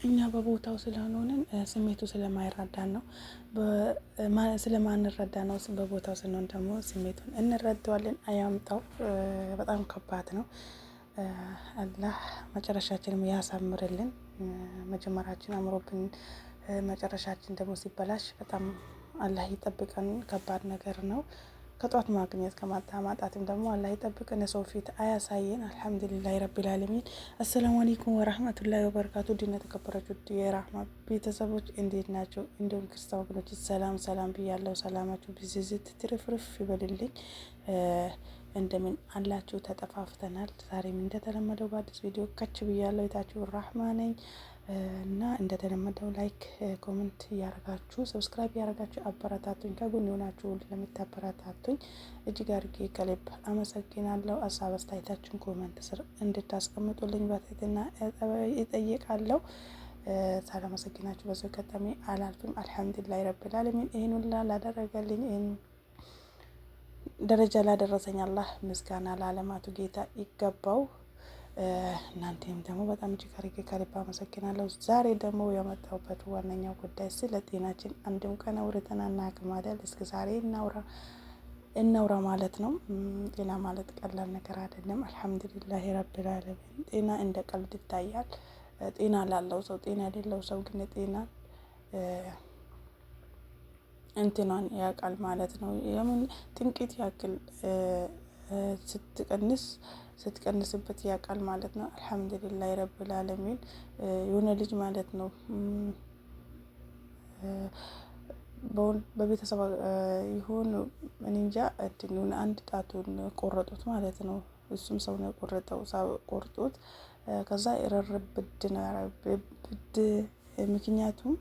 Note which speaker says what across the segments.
Speaker 1: እኛ በቦታው ስለሆንን ስሜቱ ስለማይረዳን ነው። ስለማንረዳ ነው። በቦታው ስንሆን ደግሞ ስሜቱን እንረዳዋለን። አያምጣው በጣም ከባድ ነው። አላህ መጨረሻችንም ያሳምርልን። መጀመራችን አምሮብን መጨረሻችን ደግሞ ሲበላሽ በጣም አላህ ይጠብቀን። ከባድ ነገር ነው። ከጧት ማግኘት ከማታ ማጣትም ደግሞ አላህ ይጠብቀን። የሰው ፊት አያሳየን። አልሐምዱሊላህ ረቢል ዓለሚን። አሰላሙ አለይኩም ወራህመቱላሂ ወበረካቱ። ዲና ተከበራችሁ የራህማ ቤተሰቦች እንዴት ናቸው? እንዲሁም ክርስቲያን ወገኖች ሰላም ብያለሁ። ሰላማችሁ ብዝዝት ትርፍርፍ ይበልልኝ። እንደምን አላችሁ? ተጠፋፍተናል። ዛሬም እንደተለመደው በአዲስ ቪዲዮ ከች ብያለሁ። የታችሁ ራህማ ነኝ እና እንደተለመደው ላይክ ኮሜንት እያረጋችሁ ሰብስክራይብ እያረጋችሁ አበረታቱኝ። ከጎን የሆናችሁ ለምታበረታቱኝ እጅግ አድርጌ ከልብ አመሰግናለሁ። ሀሳብ አስተያየታችሁን ኮሜንት ስር እንድታስቀምጡልኝ በትህትና እጠይቃለሁ። ሳላመሰግናችሁ በዚህ አጋጣሚ አላልፍም። አልሐምዱሊላህ ረብል ዓለሚን ይህን ሁላ ላደረገልኝ ይህን ደረጃ ላደረሰኝ አላህ ምስጋና ለዓለማቱ ጌታ ይገባው። እናንተም ደግሞ በጣም እጅግ አድርጌ ከልብ አመሰግናለሁ። ዛሬ ደግሞ የመጣሁበት ዋነኛው ጉዳይ ስለ ጤናችን አንድም ቀን አውርተን አናውቅም አይደል? እስከ ዛሬ እናውራ ማለት ነው። ጤና ማለት ቀላል ነገር አይደለም። አልሐምዱሊላህ ረብል ዓለሚን። ጤና እንደ ቀልድ ይታያል። ጤና ላለው ሰው፣ ጤና የሌለው ሰው ግን ጤና እንትኗን ያውቃል ማለት ነው። የምን ጥንቂት ያክል ስትቀንስበት ያውቃል ማለት ነው። አልሐምዱሊላህ ረብል ዓለሚን። የሆነ ልጅ ማለት ነው በቤተሰብ ይሁን እኔ እንጃ እንትን አንድ ጣቱን ቆረጡት ማለት ነው። እሱም ሰው ነው የቆረጠው። ቆርጦት ከዛ ብድ ነው ብድ ምክንያቱም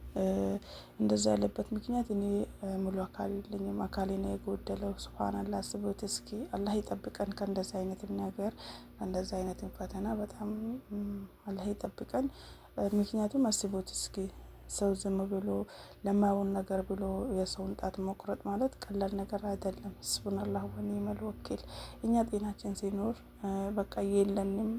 Speaker 1: እንደዛ ያለበት ምክንያት እኔ ሙሉ አካል የለኝም፣ አካሌ ነው የጎደለው። ሱብሃንአላህ አስቡት እስኪ። አላህ ይጠብቀን ከእንደዛ አይነት ነገር፣ ከእንደዛ አይነት ፈተና በጣም አላህ ይጠብቀን። ምክንያቱም አስቡት እስኪ ሰው ዝም ብሎ ለማይሆን ነገር ብሎ የሰውን ጣት መቁረጥ ማለት ቀላል ነገር አይደለም። ሱብሃንአላህ ወኒዕመል ወኪል። እኛ ጤናችን ሲኖር በቃ የለንም፣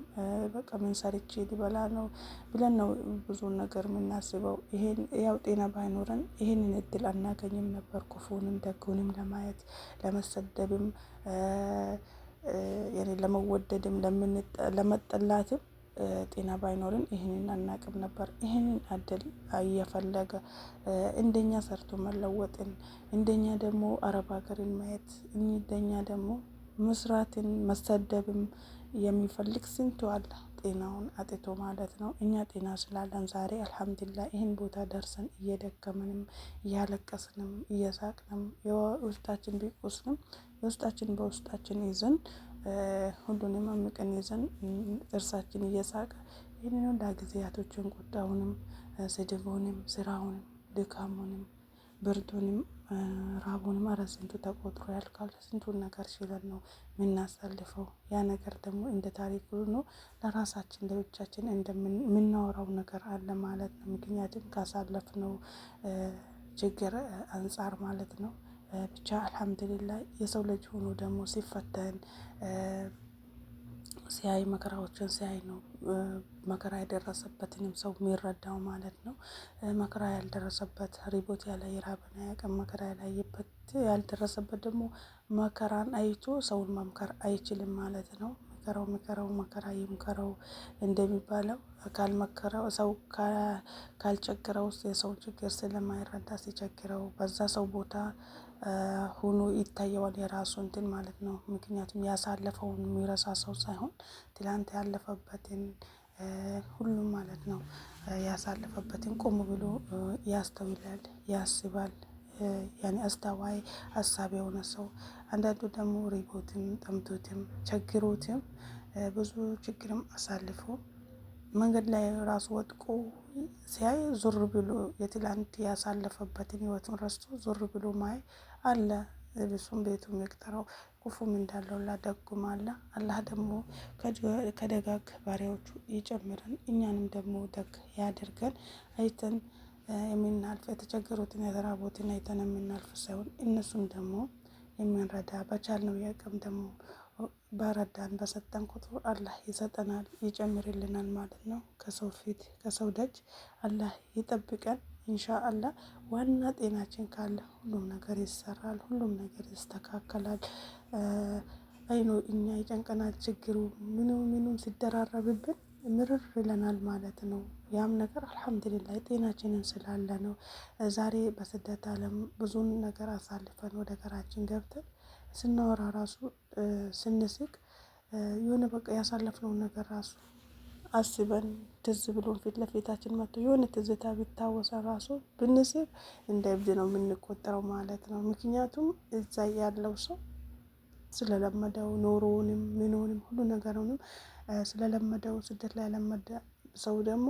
Speaker 1: በቃ ምን ሰርቼ ሊበላ ነው ብለን ነው ብዙ ነገር የምናስበው። ይሄን ያው ጤና ባይኖረን ይሄንን እድል አናገኝም ነበር። ክፉንም ደጉንም ለማየት ለመሰደብም፣ ለመወደድም ለመጠላትም ጤና ባይኖርን ይህንን አናቅም ነበር። ይህንን እድል እየፈለገ እንደኛ ሰርቶ መለወጥን፣ እንደኛ ደግሞ አረብ ሀገርን ማየት፣ እንደኛ ደግሞ መስራትን መሰደብም የሚፈልግ ስንቱ አለ፣ ጤናውን አጥቶ ማለት ነው። እኛ ጤና ስላለን ዛሬ አልሐምዱሊላህ ይህን ቦታ ደርሰን እየደከምንም እያለቀስንም እየሳቅንም የውስጣችን ቢቆስንም የውስጣችን በውስጣችን ይዘን ሁሉንም አምቀን ይዘን ጥርሳችን እየሳቀ ይህንን ሁላ ጊዜያቶችን ቁጣውንም፣ ስድቡንም፣ ስራውንም፣ ድካሙንም፣ ብርዱንም፣ ራቡንም ኧረ ስንቱ ተቆጥሮ ያልቃል። ስንቱን ነገር ችለን ነው የምናሳልፈው። ያ ነገር ደግሞ እንደ ታሪክ ሆኖ ለራሳችን ለብቻችን እንደምናወራው ነገር አለ ማለት ነው። ምክንያቱም ካሳለፍነው ችግር አንጻር ማለት ነው። ብቻ አልሐምዱሊላህ የሰው ልጅ ሆኖ ደግሞ ሲፈተን ሲያይ መከራዎችን ሲያይ ነው መከራ የደረሰበትንም ሰው የሚረዳው ማለት ነው። መከራ ያልደረሰበት ሪቦት ያለ የራበን አያውቅም። መከራ ያልደረሰበት ደግሞ መከራን አይቶ ሰውን መምከር አይችልም ማለት ነው። ምከረው መከራ ይምከረው እንደሚባለው ካልመከረው ሰው ካልቸገረው የሰው ችግር ስለማይረዳ ሲቸግረው በዛ ሰው ቦታ ሆኖ ይታየዋል የራሱ እንትን ማለት ነው። ምክንያቱም ያሳለፈውን የሚረሳ ሰው ሳይሆን ትላንት ያለፈበትን ሁሉም ማለት ነው ያሳለፈበትን ቆም ብሎ ያስተውላል፣ ያስባል። ያኔ አስተዋይ ሀሳብ የሆነ ሰው። አንዳንዱ ደግሞ ሪቦትም ጠምቶትም ቸግሮትም ብዙ ችግርም አሳልፎ መንገድ ላይ ራሱ ወድቆ ሲያይ ዞር ብሎ የትላንት ያሳለፈበትን ህይወቱን ረስቶ ዞር ብሎ ማይ አለ። እሱም ቤቱም ይቅጠረው፣ ክፉም እንዳለው ደጉም አለ። አላህ ደግሞ ከደጋግ ባሪያዎቹ ይጨምረን፣ እኛንም ደግሞ ደግ ያደርገን። አይተን የምናልፍ የተቸገሩትን የተራቦትን አይተን የምናልፍ ሳይሆን እነሱም ደግሞ የምንረዳ በቻልነው ያቅም ደግሞ በረዳን በሰጠን ቁጥር አላህ ይሰጠናል፣ ይጨምርልናል ማለት ነው። ከሰው ፊት ከሰው ደጅ አላህ ይጠብቀን ኢንሻአላህ። ዋና ጤናችን ካለ ሁሉም ነገር ይሰራል፣ ሁሉም ነገር ይስተካከላል። አይኖ እኛ ይጨንቀናል፣ ችግሩ ምኑም ሲደራረብብን ምርር ይለናል ማለት ነው። ያም ነገር አልሐምዱሊላህ ጤናችንን ስላለ ነው። ዛሬ በስደት ዓለም ብዙን ነገር አሳልፈን ወደ ሀገራችን ገብተን ስናወራ ራሱ ስንስቅ የሆነ በቃ ያሳለፍነውን ነገር ራሱ አስበን ትዝ ብሎን ፊት ለፊታችን መጥቶ የሆነ ትዝታ ቢታወሰ ራሱ ብንስቅ እንደ እብድ ነው የምንቆጠረው ማለት ነው። ምክንያቱም እዛ ያለው ሰው ስለለመደው ኑሮውንም ምኑንም ሁሉ ነገሩንም ስለለመደው፣ ስደት ላይ ያለመደ ሰው ደግሞ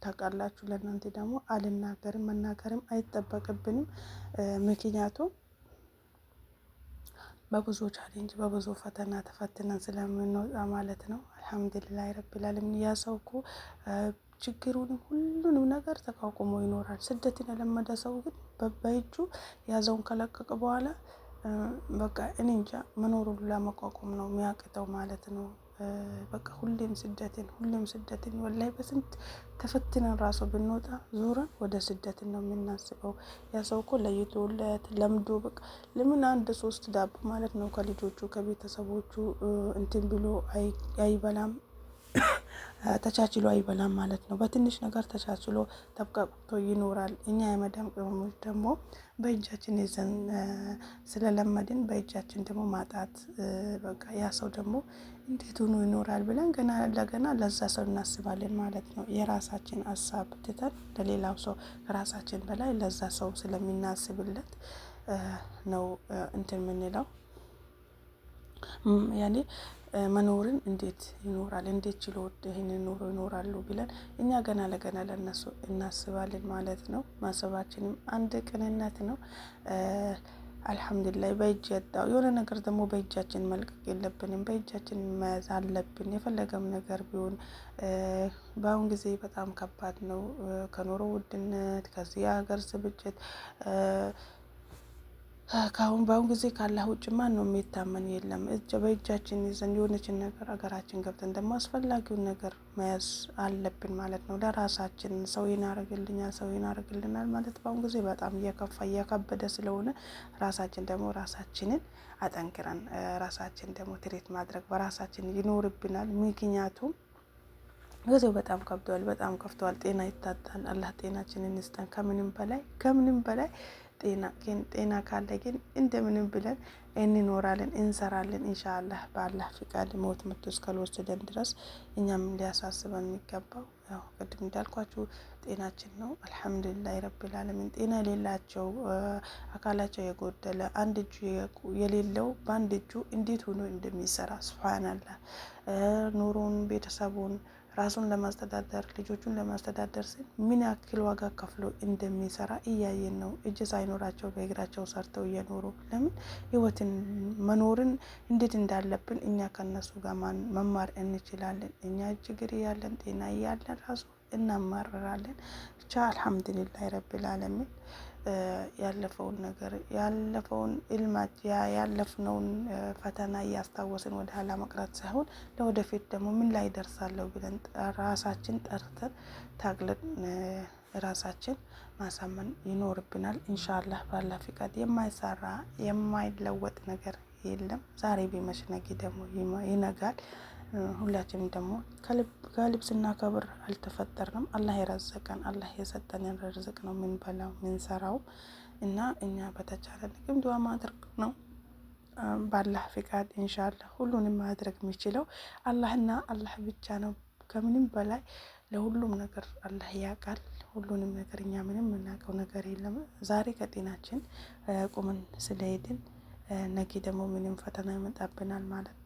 Speaker 1: ታውቃላችሁ። ለእናንተ ደግሞ አልናገርም መናገርም አይጠበቅብንም። ምክንያቱም በብዙ ቻሌንጅ በብዙ ፈተና ተፈትነን ስለምንወጣ ማለት ነው። አልሐምዱሊላህ ረቢል ዓለሚን። ያ ሰው እኮ ችግሩንም ሁሉንም ነገር ተቋቁሞ ይኖራል። ስደትን የለመደ ሰው ግን በእጁ ያዘውን ከለቀቀ በኋላ በቃ እኔ እንጃ መኖሩን ለመቋቋም ነው የሚያቅተው ማለት ነው። በቃ ሁሌም ስደትን ወላሂ በስንት ተፈትነን ራሱ ብንወጣ ዞረን ወደ ስደትን ነው የምናስበው። ያ ሰው እኮ ለይቶለት ለምዶ በቃ ለምን አንድ ሶስት ዳቦ ማለት ነው ከልጆቹ ከቤተሰቦቹ እንትን ብሎ አይበላም፣ ተቻችሎ አይበላም ማለት ነው። በትንሽ ነገር ተቻችሎ ተብቃቅቶ ይኖራል። እኛ የመዳም ቅመሞች ደግሞ በእጃችን ይዘን ስለለመድን በእጃችን ደግሞ ማጣት በቃ ያ ሰው ደግሞ እንዴት ሆኖ ይኖራል ብለን ገና ለገና ለዛ ሰው እናስባለን ማለት ነው። የራሳችን ሀሳብ ትተን ለሌላው ሰው ከራሳችን በላይ ለዛ ሰው ስለምናስብለት ነው እንትን የምንለው። ያኔ መኖርን እንዴት ይኖራል፣ እንዴት ችሎ ይህንን ኑሮ ይኖራሉ ብለን እኛ ገና ለገና ለነሱ እናስባለን ማለት ነው። ማሰባችንም አንድ ቅንነት ነው። አልሐምዱሊላህ በእጅ ያጣው የሆነ ነገር ደግሞ በእጃችን መልቀቅ የለብንም፣ በእጃችን መያዝ አለብን። የፈለገም ነገር ቢሆን በአሁን ጊዜ በጣም ከባድ ነው። ከኑሮ ውድነት፣ ከዚህ ሀገር ስብጭት በአሁን ጊዜ ካላህ ውጭ ማን ነው የሚታመን? የለም። በእጃችን ይዘን የሆነችን ነገር ሀገራችን ገብተን ደግሞ አስፈላጊውን ነገር መያዝ አለብን ማለት ነው። ለራሳችን ሰው ይናረግልኛል፣ ሰው ይናረግልናል ማለት በአሁን ጊዜ በጣም እየከፋ እያከበደ ስለሆነ ራሳችን ደግሞ ራሳችንን አጠንክረን ራሳችን ደግሞ ትሬት ማድረግ በራሳችን ይኖርብናል። ምክንያቱም ጊዜው በጣም ከብዷል፣ በጣም ከፍቷል። ጤና ይታጣል። አላህ ጤናችንን ይስጠን። ከምንም በላይ ጤና ካለ ግን እንደምንም ብለን እንኖራለን፣ እንሰራለን። ኢንሻአላህ በአላህ ፍቃድ ሞት መጥቶ እስካልወሰደን ድረስ እኛም ሊያሳስበን የሚገባው ያው ቅድም እንዳልኳችሁ ጤናችን ነው። አልሐምዱሊላህ ረቢል ዓለሚን። ጤና የሌላቸው አካላቸው የጎደለ አንድ እጁ የሌለው በአንድ እጁ እንዴት ሆኖ እንደሚሰራ ሱብሃንአላህ። ኑሮን ቤተሰቡን ራሱን ለማስተዳደር ልጆቹን ለማስተዳደር ሲል ምን ያክል ዋጋ ከፍሎ እንደሚሰራ እያየን ነው። እጅ ሳይኖራቸው በእግራቸው ሰርተው እየኖሩ ለምን ህይወትን መኖርን እንዴት እንዳለብን እኛ ከነሱ ጋር መማር እንችላለን። እኛ እጅግር እያለን ጤና እያለን ራሱ እናማርራለን። ብቻ አልሐምዱሊላህ ረቢል ዓለሚን። ያለፈውን ነገር ያለፍነውን ፈተና እያስታወስን ወደ ኋላ መቅረት ሳይሆን ለወደፊት ደግሞ ምን ላይ ደርሳለሁ ብለን ራሳችን ጠርተን ታግለን ራሳችን ማሳመን ይኖርብናል። ኢንሻአላህ ባላህ ፍቃድ የማይሰራ የማይለወጥ ነገር የለም። ዛሬ ቢመሽ ነገ ደግሞ ይነጋል። ሁላችንም ደግሞ ከልብስና ከብር አልተፈጠርንም። አላህ የረዘቀን አላህ የሰጠንን ርዝቅ ነው የምንበላው የምንሰራው እና እኛ በተቻለ ልክም ዱዓ ማድረግ ነው። ባላህ ፍቃድ ኢንሻአላህ ሁሉንም ማድረግ የሚችለው አላህና አላህ ብቻ ነው። ከምንም በላይ ለሁሉም ነገር አላህ ያውቃል። ሁሉንም ነገር እኛ ምንም የምናውቀው ነገር የለም። ዛሬ ከጤናችን ቁመን ስለሄድን ነገ ደግሞ ምንም ፈተና ይመጣብናል ማለት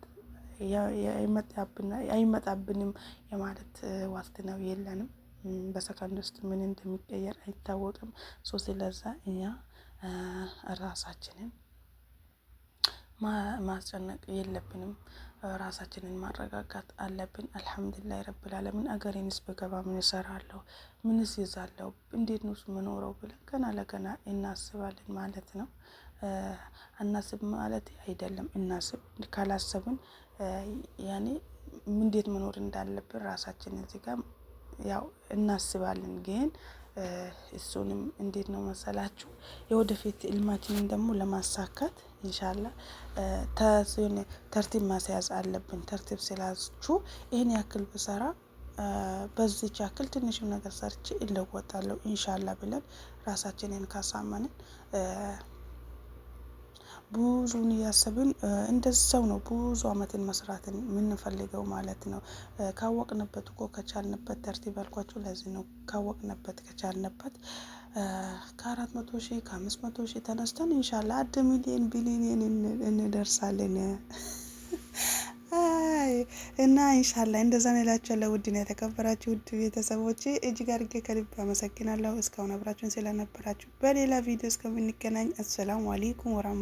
Speaker 1: አይመጣብንም የማለት ዋስትናው የለንም። በሰከንድ ውስጥ ምን እንደሚቀየር አይታወቅም። ስለዛ እኛ ራሳችንን ማስጨነቅ የለብንም። ራሳችንን ማረጋጋት አለብን። አልሐምዱሊላህ ረቢል ዓለሚን። አገሬንስ በገባ ምን እሰራለሁ፣ ምንስ ይዛለሁ፣ እንዴት ነው የምኖረው ብለን ገና ለገና እናስባለን ማለት ነው። አናስብ ማለት አይደለም። እናስብ። ካላሰብን ያኔ እንዴት መኖር እንዳለብን ራሳችን እዚህ ጋር ያው እናስባለን። ግን እሱንም እንዴት ነው መሰላችሁ የወደፊት ህልማችንን ደግሞ ለማሳካት ኢንሻአላህ ተርቲብ ማስያዝ አለብን። ተርቲብ ስላችሁ ይሄን ያክል ብሰራ በዚች ያክል ትንሽም ነገር ሰርቼ እለወጣለሁ ኢንሻአላህ ብለን ራሳችንን ካሳመንን ብዙን እያሰብን እንደዛው ነው ብዙ አመትን መስራትን የምንፈልገው ማለት ነው። ካወቅንበት እኮ ከቻልንበት ተርቲብ ያልኳችሁ ለዚህ ነው። ካወቅንበት ከቻልንበት ከ400,000 ከ500,000 ተነስተን ኢንሻአላህ 1 ሚሊዮን እንደርሳለን። እና ኢንሻአላህ እንደዛ ነው እላችኋለሁ። ውድ ነው የተከበራችሁ ውድ ቤተሰቦቼ እጅግ አድርጌ ከልብ አመሰግናለሁ እስካሁን አብራችሁን ስለነበራችሁ። በሌላ ቪዲዮ እስከምንገናኝ አሰላሙ አለይኩም ወራህመቱላሂ